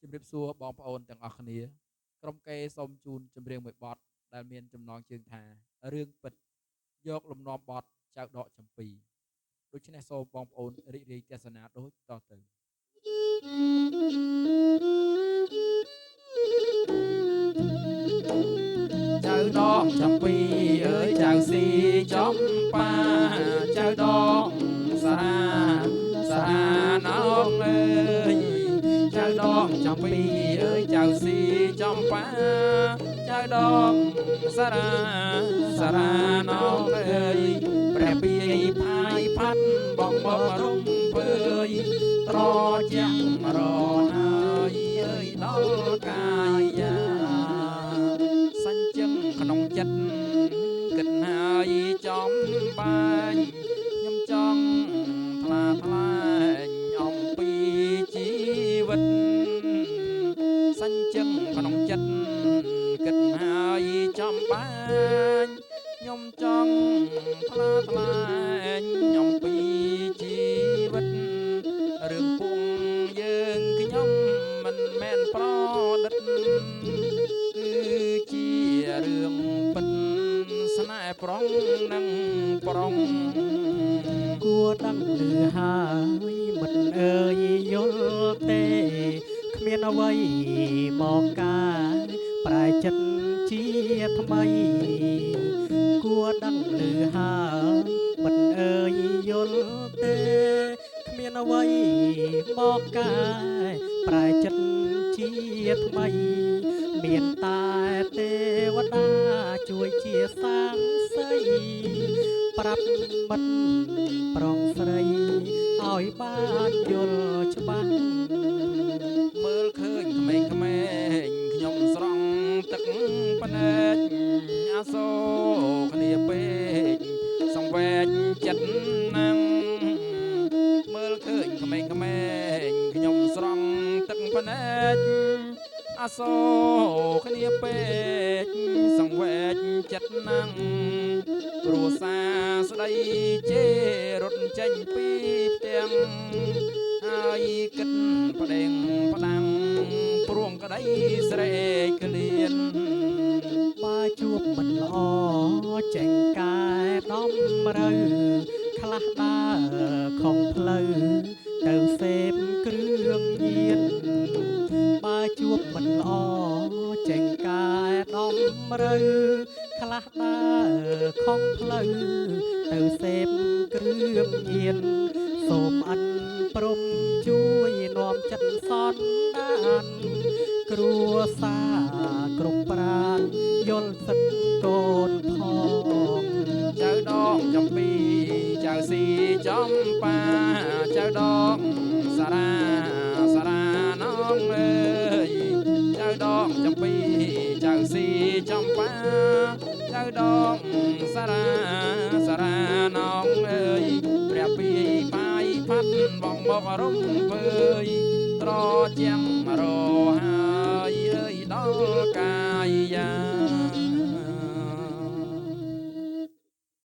ជំរាបសួរបងប្អូនទាំងអស់គ្នាក្រុមគេសូមជូនចម្រៀងមួយបទដែលមានចំណងជើងថារឿងពិតយកលំនាំបទចៅដកចំពីដូច្នេះសូមបងប្អូនរីករាយទស្សនាដូចតទៅចៅដកចំពីអើយចៅស៊ីចំប៉ាចៅដកសារាណោងអើយចៅដកចំពីអើយចៅស៊ីចំប៉ាចៅដកសារាណោងអើយព្រះពីផាយផាត់បងមករំពើយត្រជាក់រហើយអើយដល់កាយាសញ្ជឹងក្នុងចិត្តគិតហើយចំបាញ់ខ្ញុំចង់ថ្លាញអំពីជីវិតសញ្ជឹងក្នុងចិត្តគិតហើយចំបាញ់ខ្ញុំចង់ថ្លាញអំពីជីវិតរឿងពុំយើងខ្ញុំមិនមែនប្រឌិតគឺជារឿងពិតស្នេហ៍ប្រុងនិងប្រុងគួរដឹងឮហើយមិនអើយយល់ទេគ្មានអ្វីមកកាប្រែចិត្តជាថ្មីគួរដឹងឮហើយមិនអើយយល់ទេគ្មានអ្វីមកកាប្រែចិត្តជាថ្មីមានតែទេវតាជួយជាសាងសីប្រាប់មិត្តប្រុងស្រីឲ្យបានយល់ច្បាស់មើលឃើញក្មេងៗខ្ញុំស្រង់ទឹកភ្នែកអាសូរគ្នាពេកសង្វេគចិត្តណាំងមើលឃើញក្មេងៗខ្ញុំស្រង់ទឹកភ្នែកអាសូរគ្នាពេកសង្វេគចិត្តណាំងគ្រួសារស្ដីជេររត់ចេញពីផ្ទាំងហើយគិតប្តេងផ្ដាំងព្រមក្តីស្រែកក្លៀនបើជួបមិនល្អចេញកែដំរូវខ្លះដើរខំផ្លូវទៅសេពគ្រឿងញៀនបើជួបមិនល្អចេញកែដំរូវខ្លះដើរខំផ្លូវទៅសេពគ្រឿងញៀនសូមអិនព្រមជួយនាំចិត្តសន្តានគ្រួសារគ្រប់ប្រាណយល់សិទ្ធកូនផងចៅដកចំពីចៅស៊ីចំប៉ាចៅដកសារាណងអើយចៅដកចំពីចៅស៊ីចំប៉ាចៅដកសារាណងអើយព្រះពីបាយផាត់បងមករំពើយត្រជាំងរហើយអើយដល់កាយា